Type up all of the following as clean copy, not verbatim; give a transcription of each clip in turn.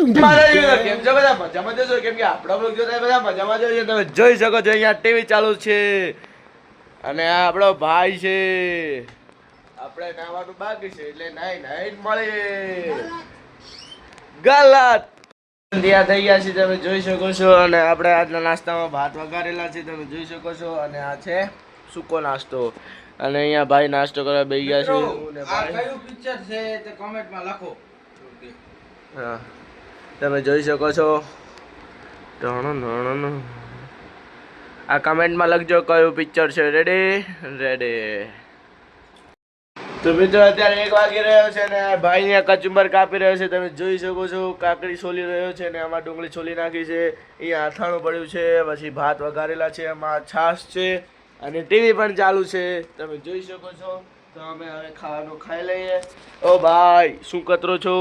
મારા કેમ છો બધા મજામાં જશો કેમ કે આપણા બ્લોગ જોતા બધા મજામાં જશે તમે જોઈ શકો છો અહીંયા ટીવી ચાલુ છે અને આ આપણો ભાઈ છે આપણે નાવાનું બાકી છે એટલે નાઈ મળે ગલત ત્યાં થઈ ગયા છે તમે જોઈ શકો છો અને આપણે આજના નાસ્તામાં ભાત વઘારેલા છે તમે જોઈ શકો છો અને આ છે સૂકો નાસ્તો અને અહીંયા ભાઈ નાસ્તો કરવા બેસી ગયા છે આ કયું પિક્ચર છે તે કમેન્ટમાં લખો હા તમે જોઈ શકો છો આ કમેન્ટમાં લખજો કયું પિક્ચર છે રેડી તો મિત્રો અત્યારે 1 વાગી રહ્યો છે અને ભાઈ અહીંયા કચુંબર કાપી રહ્યો છે તમે જોઈ શકો છો કાકડી છોલી રહ્યો છે અને આમાં ડુંગળી છોલી નાખી છે અહીંયા અથાણું પડ્યું છે પછી ભાત વઘારેલા છે એમાં છાશ છે અને ટીવી પણ ચાલુ છે તમે જોઈ શકો છો તો અમે હવે ખાવાનું ખાઈ લઈએ ઓ ભાઈ શું કતરો છો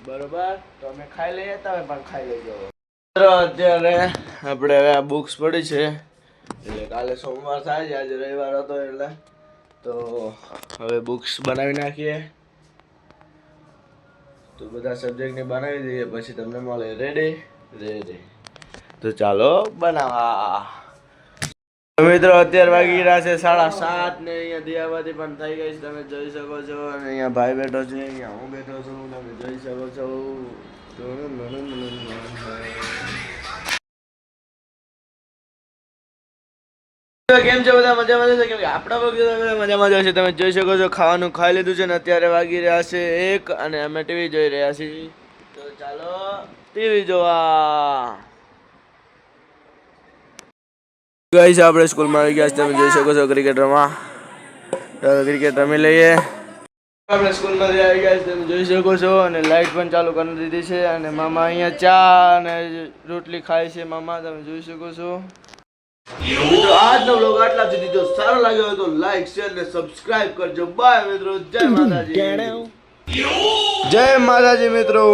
બરોબર તો અમે ખાઈ લઈએ તમે પણ ખાઈ લેજો અત્યારે આપણે હવે આ બુક્સ પડી છે એટલે કાલે સોમવાર થાય છે આજે રવિવાર હતો એટલે તો હવે બુક્સ બનાવી નાખીએ તો બધા સબ્જેક્ટની બનાવી દઈએ પછી તમને મળે રેડી તો ચાલો બનાવવા મિત્રો અત્યારે વાગી રહ્યા છે 7:30 ને અહીંયા દિયાબાતી પણ થઈ ગઈ છે તમે જોઈ શકો છો અને અહીંયા ભાઈ બેઠો છે અહીંયા હું બેઠો છું તમે જોઈ શકો છો કેમ છે બધા મજામાં જશે કેમ કે આપણા બધા મજામાં જશે તમે જોઈ શકો છો ખાવાનું ખાઈ લીધું છે ને અત્યારે વાગી રહ્યા છે 1 અને અમે ટીવી જોઈ રહ્યા છીએ તો ચાલો ટીવી જોવા ગાઈસ આપણે સ્કૂલમાં આવી ગયા છે તમે જોઈ શકો છો ક્રિકેટ રમવા ક્રિકેટ રમી લઈએ આપણે સ્કૂલમાં આવી ગયા છે તમે જોઈ શકો છો અને લાઈટ પણ ચાલુ કરી દીધી છે અને મામા અહીંયા ચા અને રોટલી ખાય છે મામા તમે જોઈ શકો છો મિત્રો આજનો વ્લોગ આટલા સુધી જો સારો લાગ્યો હોય તો લાઈક શેર અને સબસ્ક્રાઇબ કરજો બાય મિત્રો જય માતાજી મિત્રો